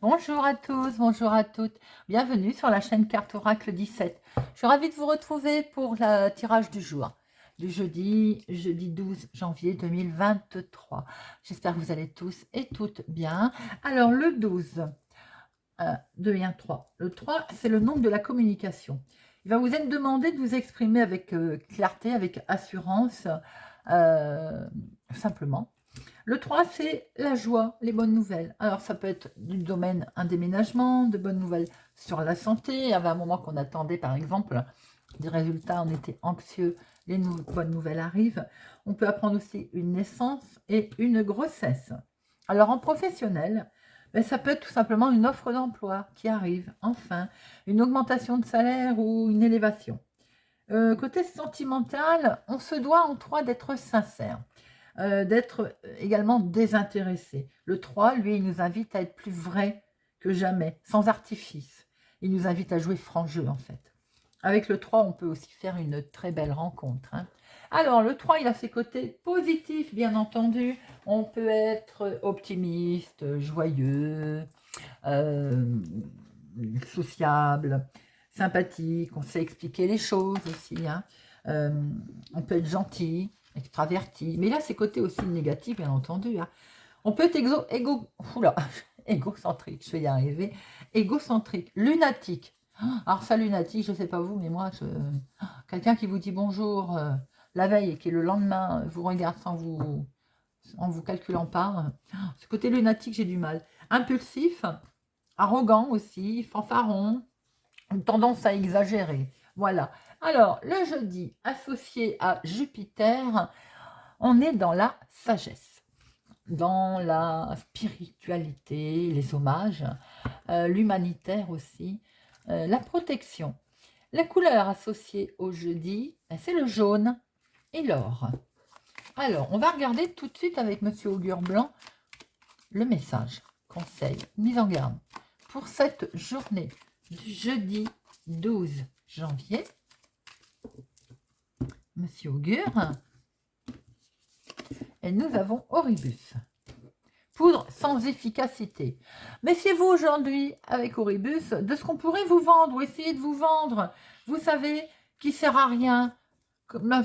Bonjour à tous, bonjour à toutes. Bienvenue sur la chaîne Carte Oracle 17. Je suis ravie de vous retrouver pour le tirage du jour, du jeudi 12 janvier 2023. J'espère que vous allez tous et toutes bien. Alors, le 12, 2 et 1, 3. Le 3, c'est le nombre de la communication. Il va vous être demandé de vous exprimer avec clarté, avec assurance, simplement. Le 3, c'est la joie, les bonnes nouvelles. Alors, ça peut être du domaine un déménagement, de bonnes nouvelles sur la santé. Il y avait un moment qu'on attendait, par exemple, des résultats, on était anxieux, les bonnes nouvelles arrivent. On peut apprendre aussi une naissance et une grossesse. Alors, en professionnel, ben, ça peut être tout simplement une offre d'emploi qui arrive, enfin, une augmentation de salaire ou une élévation. Côté sentimental, on se doit en 3 d'être sincère. D'être également désintéressé. Le 3, lui, il nous invite à être plus vrai que jamais, sans artifice. Il nous invite à jouer franc jeu, en fait. Avec le 3, on peut aussi faire une très belle rencontre. Alors, le 3, il a ses côtés positifs, bien entendu. On peut être optimiste, joyeux, euh, sociable, sympathique. On sait expliquer les choses aussi. On peut être gentil, extraverti. Mais là, c'est côté aussi négatif, bien entendu. On peut être égocentrique, je vais y arriver. Égocentrique, lunatique. Alors ça, lunatique, je ne sais pas vous, mais moi, quelqu'un qui vous dit bonjour la veille et qui le lendemain vous regarde en vous calculant pas. Ce côté lunatique, j'ai du mal. Impulsif, arrogant aussi, fanfaron, une tendance à exagérer. Voilà. Alors, le jeudi, associé à Jupiter, on est dans la sagesse, dans la spiritualité, les hommages, l'humanitaire aussi, la protection. La couleur associée au jeudi, c'est le jaune et l'or. Alors, on va regarder tout de suite avec Monsieur Augure Blanc le message, conseil, mise en garde pour cette journée du jeudi 12 janvier. Monsieur Augure. Et nous avons Oribus. Poudre sans efficacité. Méfiez-vous aujourd'hui avec Oribus de ce qu'on pourrait vous vendre ou essayer de vous vendre. Vous savez, qui sert à rien. Comment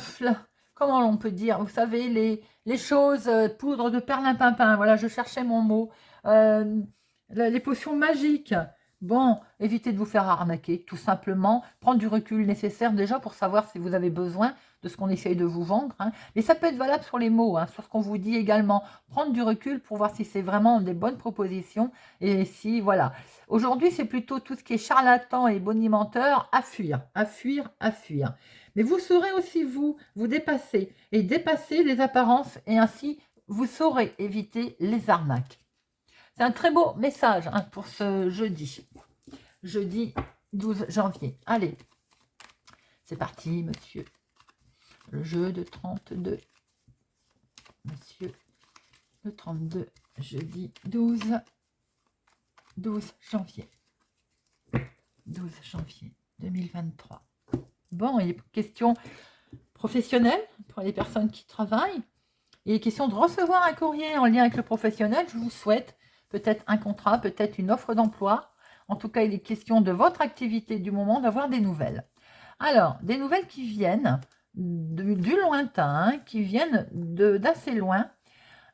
on peut dire? Vous savez, les choses, poudre de perlimpinpin. Voilà, je cherchais mon mot. Les potions magiques. Bon, évitez de vous faire arnaquer, tout simplement. Prendre du recul nécessaire déjà pour savoir si vous avez besoin de ce qu'on essaye de vous vendre. Mais ça peut être valable sur les mots, sur ce qu'on vous dit également. Prendre du recul pour voir si c'est vraiment des bonnes propositions. Et si, voilà. Aujourd'hui, c'est plutôt tout ce qui est charlatan et bonimenteur à fuir, à fuir, à fuir. Mais vous saurez aussi vous dépasser et dépasser les apparences et ainsi vous saurez éviter les arnaques. C'est un très beau message pour ce jeudi 12 janvier. Allez, c'est parti, monsieur. Le jeu de 32. Monsieur, le 32, jeudi 12 janvier. 12 janvier 2023. Bon, il est question professionnelle pour les personnes qui travaillent. Il est question de recevoir un courrier en lien avec le professionnel. Je vous souhaite peut-être un contrat, peut-être une offre d'emploi. En tout cas, il est question de votre activité du moment, d'avoir des nouvelles. Alors, des nouvelles qui viennent du lointain, qui viennent d'assez loin.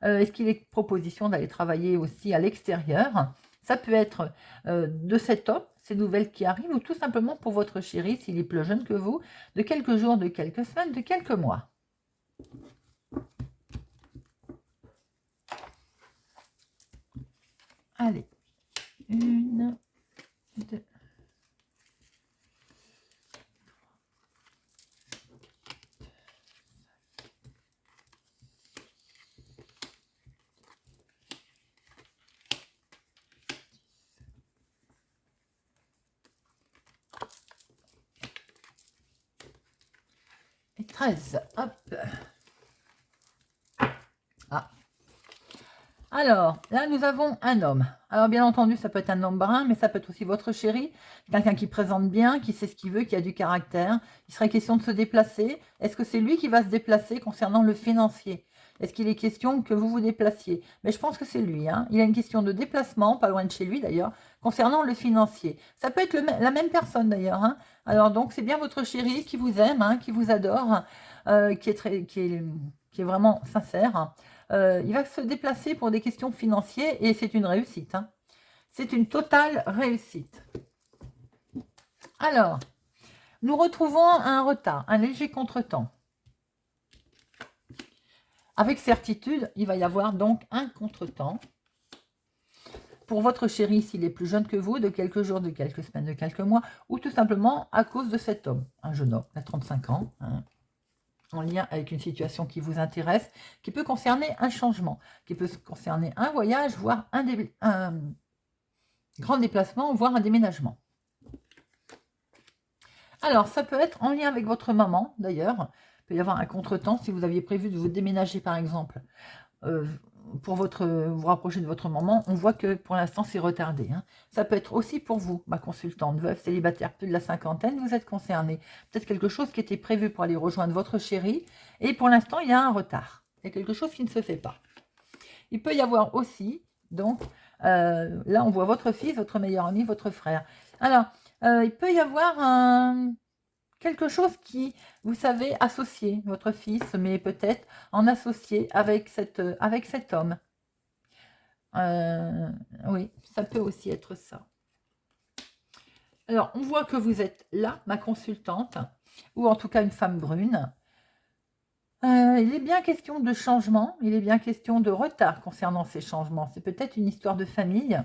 Est-ce qu'il est proposition d'aller travailler aussi à l'extérieur? Ça peut être de cet homme, ces nouvelles qui arrivent, ou tout simplement pour votre chéri, s'il est plus jeune que vous, de quelques jours, de quelques semaines, de quelques mois. Allez, 1, 2, 13. Hop. Ah. Alors, là, nous avons un homme. Alors, bien entendu, ça peut être un homme brun, mais ça peut être aussi votre chéri. Quelqu'un qui présente bien, qui sait ce qu'il veut, qui a du caractère. Il serait question de se déplacer. Est-ce que c'est lui qui va se déplacer concernant le financier? Est-ce qu'il est question que vous vous déplaciez? Mais je pense que c'est lui, hein. Il a une question de déplacement, pas loin de chez lui d'ailleurs, concernant le financier. Ça peut être la même personne d'ailleurs, hein. Alors donc, c'est bien votre chéri qui vous aime, hein, qui vous adore, qui est vraiment sincère, hein. Il va se déplacer pour des questions financières et c'est une réussite, hein. C'est une totale réussite. Alors, nous retrouvons un retard, un léger contretemps. Avec certitude, il va y avoir donc un contretemps. Pour votre chéri, s'il est plus jeune que vous, de quelques jours, de quelques semaines, de quelques mois, ou tout simplement à cause de cet homme, un jeune homme, à 35 ans, hein, en lien avec une situation qui vous intéresse, qui peut concerner un changement, qui peut concerner un voyage, voire un grand déplacement, voire un déménagement. Alors, ça peut être en lien avec votre maman, d'ailleurs. Il peut y avoir un contretemps si vous aviez prévu de vous déménager, par exemple, pour vous rapprocher de votre maman. On voit que pour l'instant, c'est retardé, hein. Ça peut être aussi pour vous, ma consultante, veuve, célibataire, plus de la cinquantaine, vous êtes concerné. Peut-être quelque chose qui était prévu pour aller rejoindre votre chéri, et pour l'instant, il y a un retard. Il y a quelque chose qui ne se fait pas. Il peut y avoir aussi, donc, là, on voit votre fils, votre meilleur ami, votre frère. Alors, il peut y avoir quelque chose qui, vous savez, associé, votre fils, mais peut-être en associé avec cet homme. Oui, ça peut aussi être ça. Alors, on voit que vous êtes là, ma consultante, ou en tout cas une femme brune. Il est bien question de changement, il est bien question de retard concernant ces changements. C'est peut-être une histoire de famille,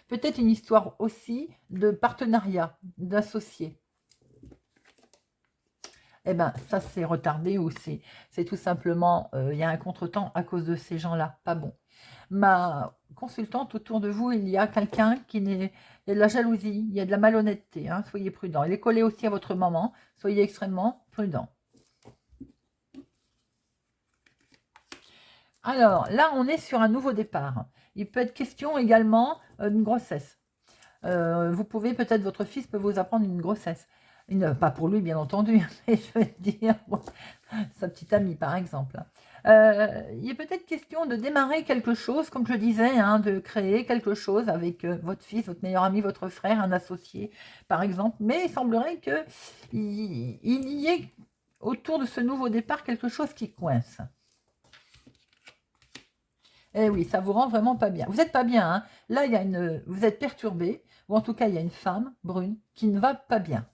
peut-être une histoire aussi de partenariat, d'associés. Eh bien, ça c'est retardé ou c'est tout simplement, il y a un contretemps à cause de ces gens-là, pas bon. Ma consultante, autour de vous, il y a quelqu'un qui n'est... Il y a de la jalousie, il y a de la malhonnêteté, hein, soyez prudent. Il est collé aussi à votre maman, soyez extrêmement prudent. Alors, là, on est sur un nouveau départ. Il peut être question également d'une grossesse. Vous pouvez, peut-être, votre fils peut vous apprendre une grossesse. Pas pour lui, bien entendu, mais je veux dire, bon, sa petite amie, par exemple. Il est peut-être question de démarrer quelque chose, comme je disais, hein, de créer quelque chose avec votre fils, votre meilleur ami, votre frère, un associé, par exemple. Mais il semblerait qu'il y ait, autour de ce nouveau départ, quelque chose qui coince. Eh oui, ça vous rend vraiment pas bien. Vous n'êtes pas bien, hein. Là, vous êtes perturbé, ou en tout cas, il y a une femme brune qui ne va pas bien.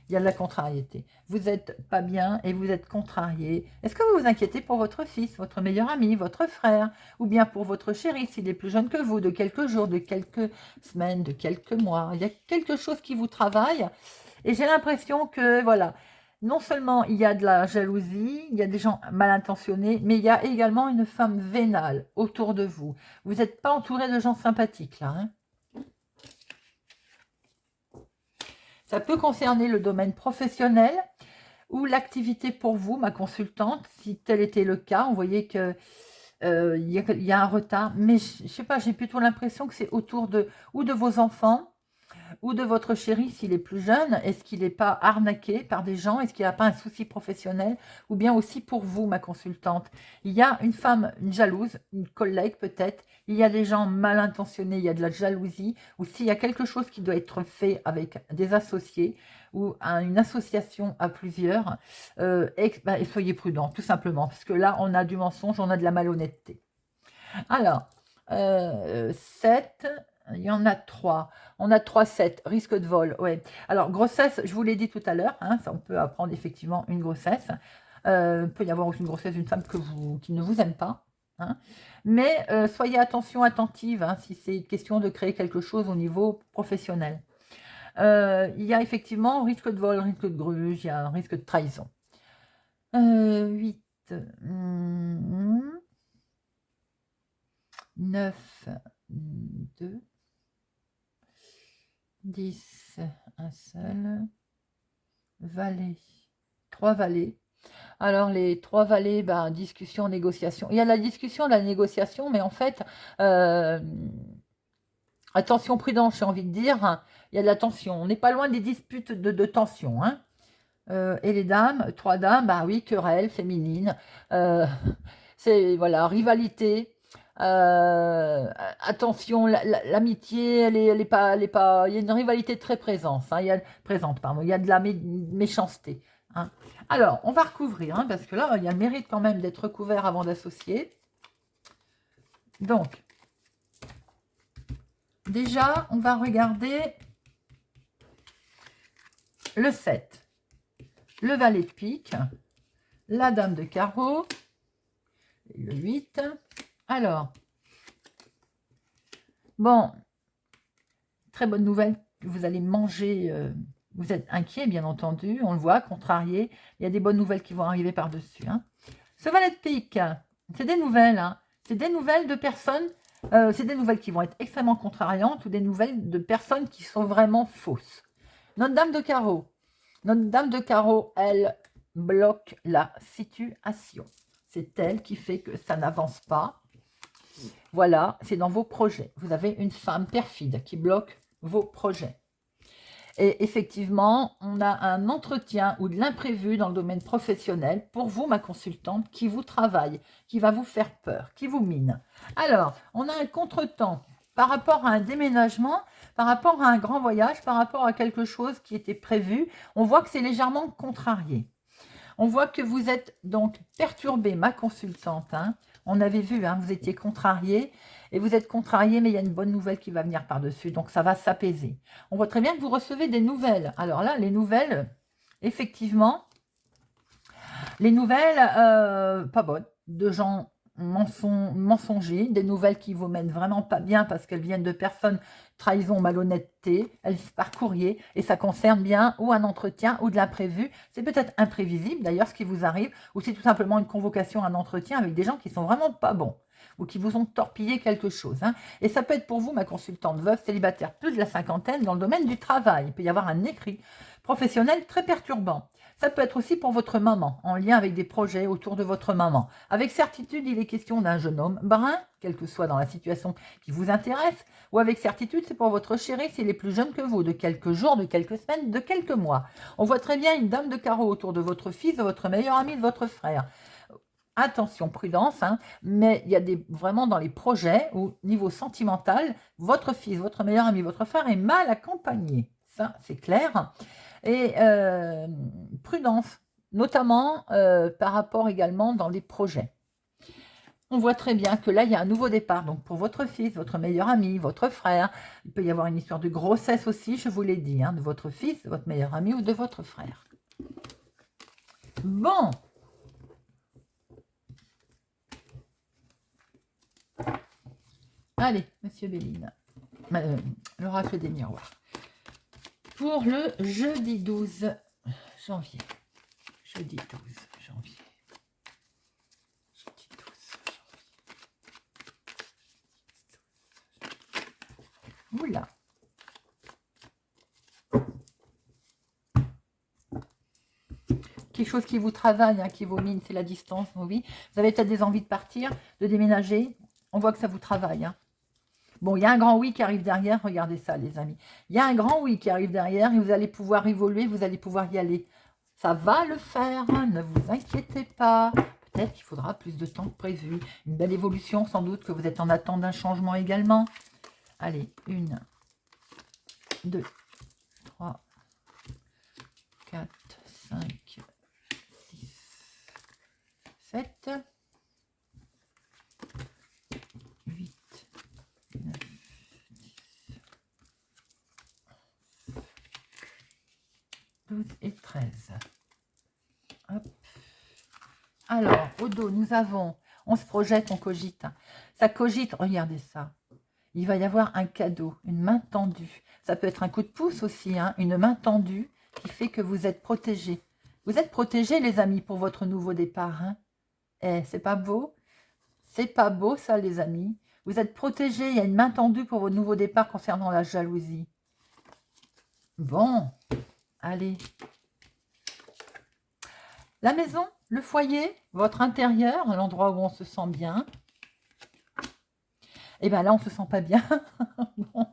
Il y a de la contrariété. Vous n'êtes pas bien et vous êtes contrarié. Est-ce que vous vous inquiétez pour votre fils, votre meilleur ami, votre frère, ou bien pour votre chéri, s'il est plus jeune que vous, de quelques jours, de quelques semaines, de quelques mois? Il y a quelque chose qui vous travaille et j'ai l'impression que, voilà, non seulement il y a de la jalousie, il y a des gens mal intentionnés, mais il y a également une femme vénale autour de vous. Vous n'êtes pas entouré de gens sympathiques, là, hein. Ça peut concerner le domaine professionnel ou l'activité pour vous, ma consultante. Si tel était le cas, on voyait qu'il y a un retard. Mais je ne sais pas, j'ai plutôt l'impression que c'est autour de vos enfants ou de votre chéri s'il est plus jeune. Est-ce qu'il n'est pas arnaqué par des gens? Est-ce qu'il n'a pas un souci professionnel? Ou bien aussi pour vous, ma consultante. Il y a une femme, une jalouse, une collègue peut-être. Il y a des gens mal intentionnés, il y a de la jalousie. Ou s'il y a quelque chose qui doit être fait avec des associés ou une association à plusieurs, soyez prudents, tout simplement. Parce que là, on a du mensonge, on a de la malhonnêteté. Alors, 7... Il y en a 3. On a 3, 7. Risque de vol. Ouais. Alors, grossesse, je vous l'ai dit tout à l'heure. Hein, on peut apprendre effectivement une grossesse. Il peut y avoir aussi une grossesse d'une femme qui ne vous aime pas. Hein. Mais soyez attentive hein, si c'est question de créer quelque chose au niveau professionnel. Il y a effectivement risque de vol, risque de gruge, il y a un risque de trahison. 8. 9. 2. 10, un seul. Valet. 3 valets. Alors, les 3 valets, discussion, négociation. Il y a la discussion, la négociation, mais en fait, attention, prudence, j'ai envie de dire. Il y a de la tension. On n'est pas loin des disputes de tension. Hein. Et les dames, 3 dames, bah oui, querelle féminine. Euh, c'est, voilà, rivalité. Attention, l'amitié, elle est pas, il y a une rivalité très présente, hein, présente, pardon, il y a de la méchanceté. Hein. Alors, on va recouvrir, hein, parce que là, il y a le mérite quand même d'être recouvert avant d'associer. Donc, déjà, on va regarder le 7, le valet de pique, la dame de carreau, le 8. Alors, bon, très bonne nouvelle, vous allez manger, vous êtes inquiet, bien entendu, on le voit, contrarié, il y a des bonnes nouvelles qui vont arriver par-dessus. Hein. Ce valet de pique, c'est des nouvelles, hein. C'est des nouvelles de personnes, c'est des nouvelles qui vont être extrêmement contrariantes ou des nouvelles de personnes qui sont vraiment fausses. Notre dame de carreau, elle bloque la situation. C'est elle qui fait que ça n'avance pas. Voilà, c'est dans vos projets. Vous avez une femme perfide qui bloque vos projets. Et effectivement, on a un entretien ou de l'imprévu dans le domaine professionnel pour vous, ma consultante, qui vous travaille, qui va vous faire peur, qui vous mine. Alors, on a un contretemps par rapport à un déménagement, par rapport à un grand voyage, par rapport à quelque chose qui était prévu. On voit que c'est légèrement contrarié. On voit que vous êtes donc perturbée, ma consultante. Hein. On avait vu, hein, vous étiez contrariée. Et vous êtes contrarié, mais il y a une bonne nouvelle qui va venir par-dessus. Donc, ça va s'apaiser. On voit très bien que vous recevez des nouvelles. Alors là, les nouvelles, effectivement, les nouvelles pas bonnes, de gens mensongers, des nouvelles qui vous mènent vraiment pas bien parce qu'elles viennent de personnes trahison, malhonnêteté, elles par courrier et ça concerne bien ou un entretien ou de l'imprévu. C'est peut-être imprévisible d'ailleurs ce qui vous arrive ou c'est tout simplement une convocation à un entretien avec des gens qui sont vraiment pas bons ou qui vous ont torpillé quelque chose. Hein. Et ça peut être pour vous, ma consultante veuve, célibataire, plus de la cinquantaine, dans le domaine du travail. Il peut y avoir un écrit professionnel très perturbant. Ça peut être aussi pour votre maman, en lien avec des projets autour de votre maman. Avec certitude, il est question d'un jeune homme brun, quelle que soit dans la situation qui vous intéresse, ou avec certitude, c'est pour votre chéri s'il est plus jeune que vous, de quelques jours, de quelques semaines, de quelques mois. On voit très bien une dame de carreau autour de votre fils, de votre meilleur ami, de votre frère. Attention, prudence, hein, mais il y a vraiment dans les projets, au niveau sentimental, votre fils, votre meilleur ami, votre frère est mal accompagné. Ça, c'est clair. Et prudence, notamment par rapport également dans les projets. On voit très bien que là, il y a un nouveau départ. Donc, pour votre fils, votre meilleur ami, votre frère, il peut y avoir une histoire de grossesse aussi, je vous l'ai dit, hein, de votre fils, de votre meilleur ami ou de votre frère. Bon. Allez, monsieur Béline, l'oracle des miroirs. Pour le jeudi 12 janvier. Jeudi 12 janvier. Jeudi 12 janvier. Oula. Quelque chose qui vous travaille, hein, qui vous mine, c'est la distance, oui. Vous avez peut-être des envies de partir, de déménager. On voit que ça vous travaille. Hein. Bon, il y a un grand oui qui arrive derrière. Regardez ça, les amis. Il y a un grand oui qui arrive derrière et vous allez pouvoir évoluer, vous allez pouvoir y aller. Ça va le faire, hein, ne vous inquiétez pas. Peut-être qu'il faudra plus de temps que prévu. Une belle évolution, sans doute que vous êtes en attente d'un changement également. Allez, 1, 2, 3, 4, 5, 6, 7, 8, 9, 12 et 13. Hop. Alors, au dos, nous avons, on se projette, on cogite. Ça cogite, regardez ça. Il va y avoir un cadeau, une main tendue. Ça peut être un coup de pouce aussi, hein, une main tendue qui fait que vous êtes protégés. Vous êtes protégés, les amis, pour votre nouveau départ. Hein. Eh, c'est pas beau? C'est pas beau, ça, les amis. Vous êtes protégés, il y a une main tendue pour votre nouveau départ concernant la jalousie. Bon, allez. La maison, le foyer, votre intérieur, l'endroit où on se sent bien. Et bien là, on ne se sent pas bien. Bon.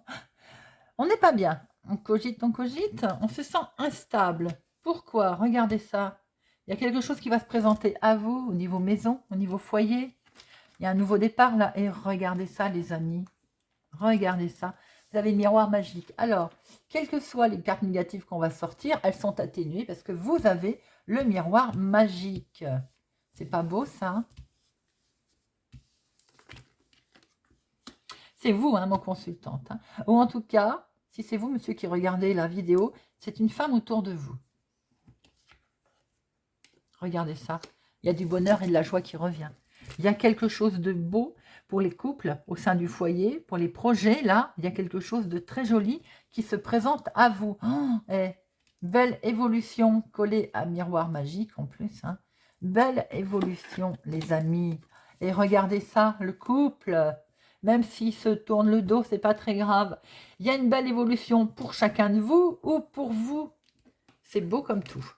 On n'est pas bien. On cogite, on se sent instable. Pourquoi? Regardez ça. Il y a quelque chose qui va se présenter à vous au niveau maison, au niveau foyer. Il y a un nouveau départ là. Et regardez ça, les amis. Regardez ça. Vous avez le miroir magique. Alors, quelles que soient les cartes négatives qu'on va sortir, elles sont atténuées parce que vous avez le miroir magique. C'est pas beau, ça, hein? C'est vous, hein, mon consultante. Hein. Ou en tout cas, si c'est vous, monsieur, qui regardez la vidéo, c'est une femme autour de vous. Regardez ça. Il y a du bonheur et de la joie qui revient. Il y a quelque chose de beau pour les couples au sein du foyer, pour les projets. Là, il y a quelque chose de très joli qui se présente à vous. Oh, belle évolution collée à miroir magique en plus. Hein. Belle évolution, les amis. Et regardez ça, le couple. Même s'il se tourne le dos, c'est pas très grave. Il y a une belle évolution pour chacun de vous ou pour vous. C'est beau comme tout.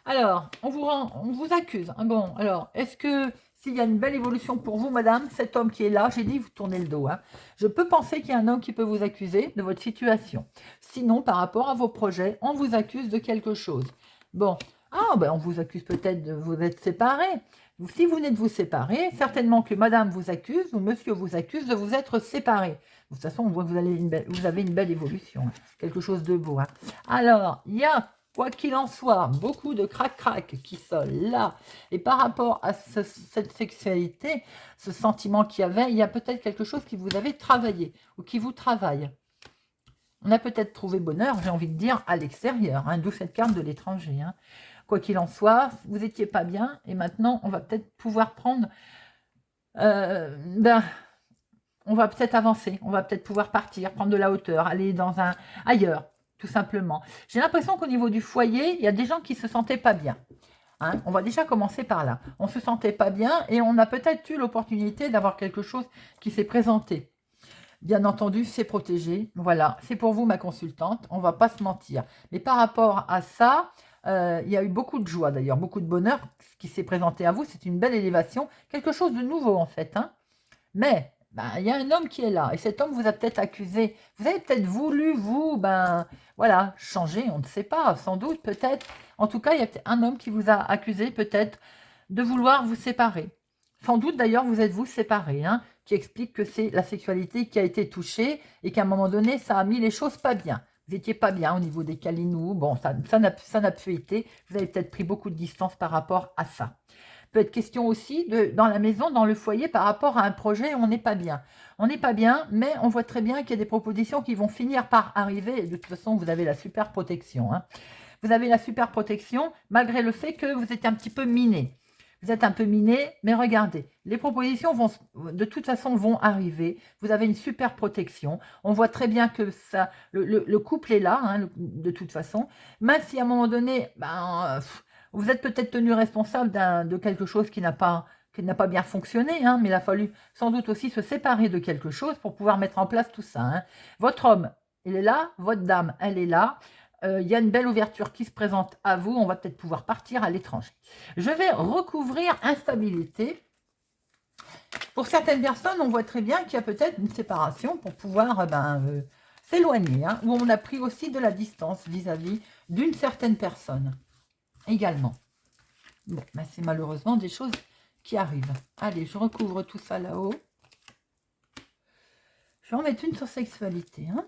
Alors, on vous accuse. Hein. Bon, alors, est-ce que s'il y a une belle évolution pour vous, madame, cet homme qui est là, j'ai dit, vous tournez le dos. Hein. Je peux penser qu'il y a un homme qui peut vous accuser de votre situation. Sinon, par rapport à vos projets, on vous accuse de quelque chose. Bon, ben on vous accuse peut-être de vous être séparés. Si vous venez de vous séparer, certainement que madame vous accuse ou monsieur vous accuse de vous être séparés. De toute façon, on voit que vous avez une belle évolution. Hein. Quelque chose de beau. Hein. Alors, il y a... Quoi qu'il en soit, beaucoup de crac-crac qui sont là. Et par rapport à cette sexualité, ce sentiment qu'il y avait, il y a peut-être quelque chose qui vous avait travaillé ou qui vous travaille. On a peut-être trouvé bonheur, j'ai envie de dire, à l'extérieur, hein, d'où cette carte de l'étranger. Hein. Quoi qu'il en soit, vous n'étiez pas bien et maintenant, on va peut-être pouvoir prendre... on va peut-être avancer, on va peut-être pouvoir partir, prendre de la hauteur, aller dans ailleurs. Tout simplement. J'ai l'impression qu'au niveau du foyer, il y a des gens qui se sentaient pas bien. Hein, on va déjà commencer par là. On se sentait pas bien et on a peut-être eu l'opportunité d'avoir quelque chose qui s'est présenté. Bien entendu, c'est protégé. Voilà, c'est pour vous ma consultante. On va pas se mentir. Mais par rapport à ça, il y a eu beaucoup de joie d'ailleurs, beaucoup de bonheur qui s'est présenté à vous. C'est une belle élévation, quelque chose de nouveau en fait. Hein. Mais il y a un homme qui est là, et cet homme vous a peut-être accusé, vous avez peut-être voulu, vous, voilà, changer, on ne sait pas, sans doute, peut-être. En tout cas, il y a un homme qui vous a accusé, peut-être, de vouloir vous séparer. Sans doute, d'ailleurs, vous êtes-vous séparés, hein, qui explique que c'est la sexualité qui a été touchée, et qu'à un moment donné, ça a mis les choses pas bien. Vous n'étiez pas bien au niveau des câlinous, bon, ça n'a plus été, vous avez peut-être pris beaucoup de distance par rapport à ça. Peut être question aussi dans la maison, dans le foyer, par rapport à un projet, on n'est pas bien. On n'est pas bien, mais on voit très bien qu'il y a des propositions qui vont finir par arriver. Et de toute façon, vous avez la super protection. Hein. Vous avez la super protection, malgré le fait que vous êtes un petit peu miné. Vous êtes un peu miné, mais regardez, les propositions vont, de toute façon vont arriver. Vous avez une super protection. On voit très bien que ça, le couple est là, hein, de toute façon. Même si à un moment donné, vous êtes peut-être tenu responsable de quelque chose qui n'a pas bien fonctionné, hein, mais il a fallu sans doute aussi se séparer de quelque chose pour pouvoir mettre en place tout ça. Hein. Votre homme, il est là, votre dame, elle est là. Il y a une belle ouverture qui se présente à vous. On va peut-être pouvoir partir à l'étranger. Je vais recouvrir instabilité. Pour certaines personnes, on voit très bien qu'il y a peut-être une séparation pour pouvoir s'éloigner, hein, où on a pris aussi de la distance vis-à-vis d'une certaine personne. Également. Bon, c'est malheureusement des choses qui arrivent. Allez, je recouvre tout ça là-haut. Je vais en mettre une sur sexualité. Hein.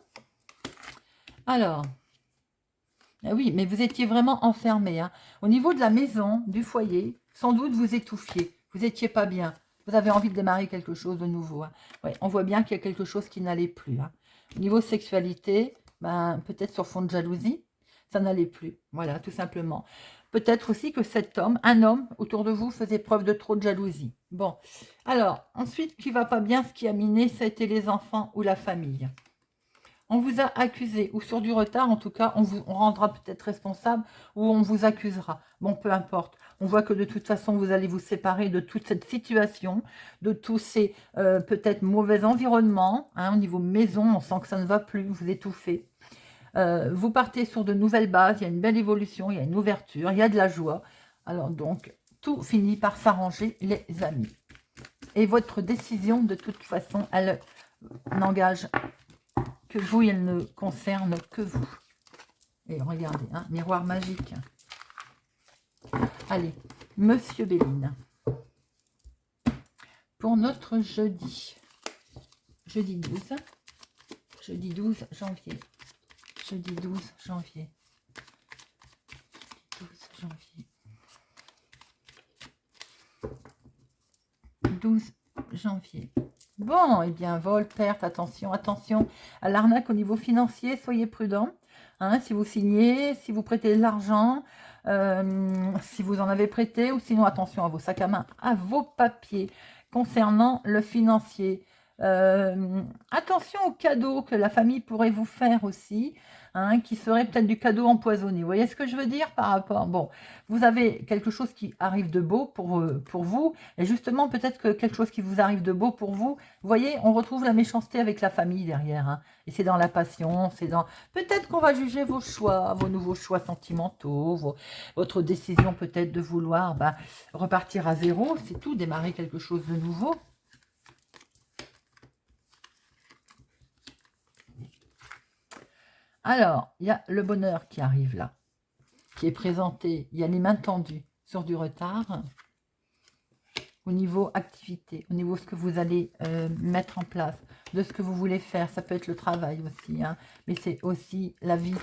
Alors, oui, mais vous étiez vraiment enfermé. Hein. Au niveau de la maison, du foyer, sans doute vous étouffiez. Vous n'étiez pas bien. Vous avez envie de démarrer quelque chose de nouveau. Hein. Ouais, on voit bien qu'il y a quelque chose qui n'allait plus. Hein. Au niveau sexualité, peut-être sur fond de jalousie, ça n'allait plus. Voilà, tout simplement. Peut-être aussi que cet homme, un homme autour de vous, faisait preuve de trop de jalousie. Bon, alors, ensuite, qui va pas bien, ce qui a miné, ça a été les enfants ou la famille. On vous a accusé, ou sur du retard, en tout cas, on rendra peut-être responsable, ou on vous accusera. Bon, peu importe. On voit que de toute façon, vous allez vous séparer de toute cette situation, de tous ces peut-être mauvais environnements. Hein, au niveau maison, on sent que ça ne va plus, vous étouffez. Vous partez sur de nouvelles bases, il y a une belle évolution, il y a une ouverture, il y a de la joie. Alors donc, tout finit par s'arranger, les amis. Et votre décision, de toute façon, elle n'engage que vous, elle ne concerne que vous. Et regardez, hein, miroir magique. Allez, Monsieur Béline. Pour notre jeudi. Jeudi 12. Jeudi 12 janvier. Jeudi 12 janvier. 12 janvier. 12 janvier. Bon, eh bien, vol, perte, attention, attention à l'arnaque au niveau financier, soyez prudents. Hein, si vous signez, si vous prêtez de l'argent, si vous en avez prêté, ou sinon attention à vos sacs à main, à vos papiers concernant le financier. Attention aux cadeaux que la famille pourrait vous faire aussi, hein, qui serait peut-être du cadeau empoisonné. Vous voyez ce que je veux dire par rapport... Bon, vous avez quelque chose qui arrive de beau pour vous, et justement peut-être que quelque chose qui vous arrive de beau pour vous, vous voyez, on retrouve la méchanceté avec la famille derrière, hein, et c'est dans la passion, c'est dans... Peut-être qu'on va juger vos choix, vos nouveaux choix sentimentaux, votre décision peut-être de vouloir repartir à zéro, c'est tout, démarrer quelque chose de nouveau. Alors, il y a le bonheur qui arrive là, qui est présenté. Il y a les mains tendues sur du retard. Au niveau activité, au niveau ce que vous allez mettre en place, de ce que vous voulez faire. Ça peut être le travail aussi, hein, mais c'est aussi la vie.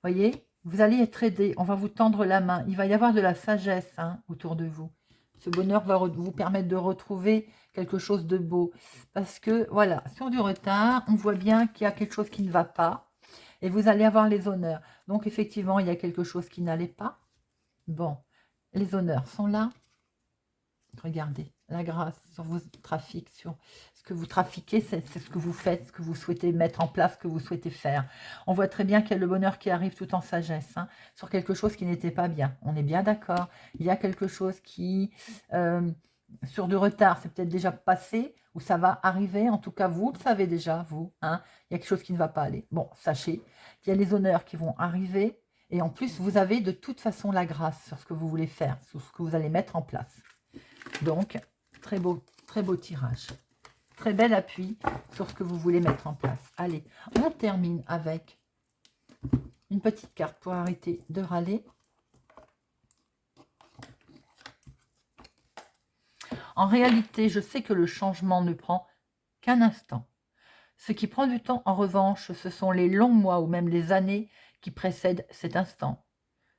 Voyez, vous allez être aidé. On va vous tendre la main. Il va y avoir de la sagesse, hein, autour de vous. Ce bonheur va vous permettre de retrouver quelque chose de beau. Parce que, voilà, sur du retard, on voit bien qu'il y a quelque chose qui ne va pas. Et vous allez avoir les honneurs. Donc, effectivement, il y a quelque chose qui n'allait pas. Bon, les honneurs sont là. Regardez, la grâce sur vos trafics, sur ce que vous trafiquez, c'est ce que vous faites, ce que vous souhaitez mettre en place, ce que vous souhaitez faire. On voit très bien qu'il y a le bonheur qui arrive tout en sagesse, hein, sur quelque chose qui n'était pas bien. On est bien d'accord. Il y a quelque chose qui, sur du retard, c'est peut-être déjà passé, ou ça va arriver. En tout cas, vous le savez déjà, vous. Hein, il y a quelque chose qui ne va pas aller. Bon, sachez qu'il y a les honneurs qui vont arriver. Et en plus, vous avez de toute façon la grâce sur ce que vous voulez faire, sur ce que vous allez mettre en place. Donc, très beau tirage. Très bel appui sur ce que vous voulez mettre en place. Allez, on termine avec une petite carte pour arrêter de râler. En réalité, je sais que le changement ne prend qu'un instant. Ce qui prend du temps, en revanche, ce sont les longs mois ou même les années qui précèdent cet instant.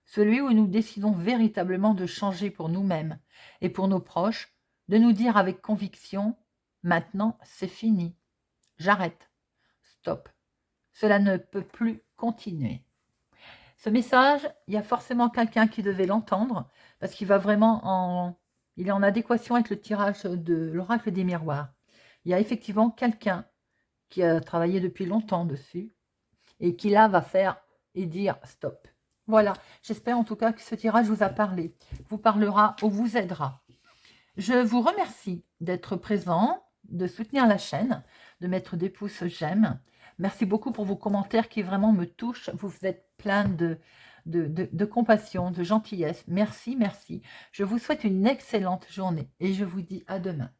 Celui où nous décidons véritablement de changer pour nous-mêmes et pour nos proches, de nous dire avec conviction, maintenant c'est fini, j'arrête, stop, cela ne peut plus continuer. Ce message, il y a forcément quelqu'un qui devait l'entendre, parce qu'il va vraiment il est en adéquation avec le tirage de l'oracle des miroirs. Il y a effectivement quelqu'un qui a travaillé depuis longtemps dessus, et qui là va faire et dire stop. Voilà, j'espère en tout cas que ce tirage vous a parlé, vous parlera ou vous aidera. Je vous remercie d'être présent, de soutenir la chaîne, de mettre des pouces j'aime. Merci beaucoup pour vos commentaires qui vraiment me touchent. Vous êtes plein de compassion, de gentillesse. Merci, merci. Je vous souhaite une excellente journée et je vous dis à demain.